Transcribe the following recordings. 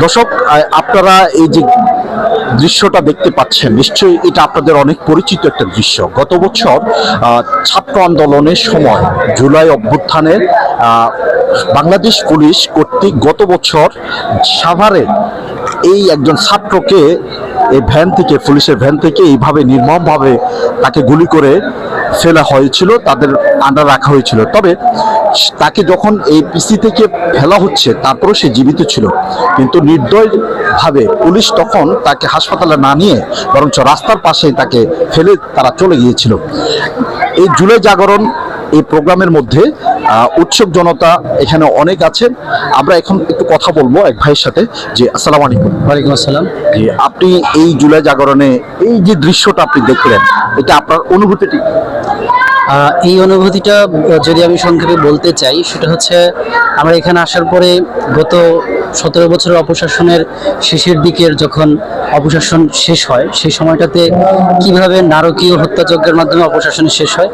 দর্শক, আপনারা এই যে দৃশ্যটা দেখতে পাচ্ছেন, নিশ্চয়ই এটা আপনাদের অনেক পরিচিত একটা দৃশ্য। গত বছর ছাত্র আন্দোলনের সময় জুলাই অভ্যুত্থানের বাংলাদেশ পুলিশ কর্তৃক গত বছর সাভারে এই একজন ছাত্রকে এই ভ্যান থেকে, পুলিশের ভ্যান থেকে এইভাবে নির্মমভাবে তাকে গুলি করে ফেলা হয়েছিল, তাদের আন্ডার রাখা হয়েছিল। তবে তাকে যখন এই পিসি থেকে ফেলা হচ্ছে তারপরেও সে জীবিত ছিল, কিন্তু নির্দয়ভাবে পুলিশ তখন তাকে হাসপাতালে না নিয়ে বরঞ্চ রাস্তার পাশেই তাকে ফেলে তারা চলে গিয়েছিল। এই জুলাই জাগরণ এই প্রোগ্রামের মধ্যে উৎসুক জনতা এখানে অনেক আছে। আমরা এখন একটু কথা বলবো এক ভাইয়ের সাথে। যে আসসালামু আলাইকুম। ওয়ালাইকুম আসসালাম। যে আপনি এই জুলাই জাগরণে এই যে দৃশ্যটা আপনি দেখলেন, এটা আপনার অনুভূতিটি? এই অনুভূতিটা যদি আমি সংক্ষেপে বলতে চাই, সেটা হচ্ছে আমরা এখানে আসার পরে গত 17 বছরের অপশাসনের শেষের দিকের যখন অপশাসন শেষ হয়, সেই সময়টাতে কিভাবে নারকীয় হত্যাযজ্ঞের মাধ্যমে অপশাসন শেষ হয়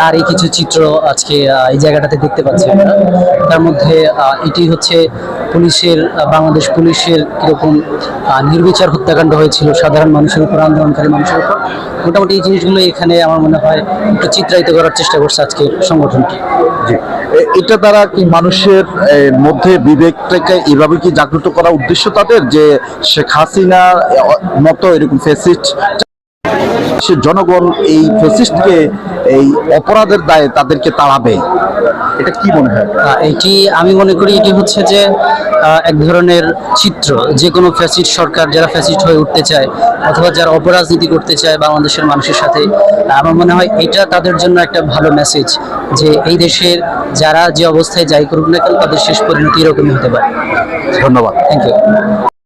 তারই কিছু চিত্র আজকে এই জায়গাটাতে দেখতে পাচ্ছি আমরা। তার মধ্যে এটি হচ্ছে পুলিশের, বাংলাদেশ পুলিশের কীরকম নির্বিচার হত্যাকাণ্ড হয়েছিল সাধারণ মানুষের উপর, আন্দোলনকারী মানুষের উপর। মোটামুটি এই জিনিসগুলো এখানে আমার মনে হয় একটু চিত্রায়িত করার চেষ্টা করছে আজকের সংগঠনটি। এটা দ্বারা কি মানুষের মধ্যে বিবেকটাকে এভাবে কি জাগ্রত করা উদ্দেশ্য তাদের, যে শেখ হাসিনার মতো এরকম ফ্যাসিস্ট জনগণ এই ফ্যাসিস্টকে এই অপরাধের দায়ে তাদেরকে তাড়াবে? এটা কি মনে হয়? এটি আমি মনে করি এটি হচ্ছে যে এক ধরনের চিত্র। যে কোনো ফ্যাসিস্ট সরকার যারা ফ্যাসিস্ট হয়ে উঠতে চায় অথবা যারা অপরাজনীতি করতে চায় বাংলাদেশের মানুষের সাথে, আমার মনে হয় এটা তাদের জন্য একটা ভালো মেসেজ যে এই দেশের যারা যে অবস্থায় যাই করুক না কেন তাদের শেষ পরিণতি এরকমই হতে পারে। ধন্যবাদ। Thank you.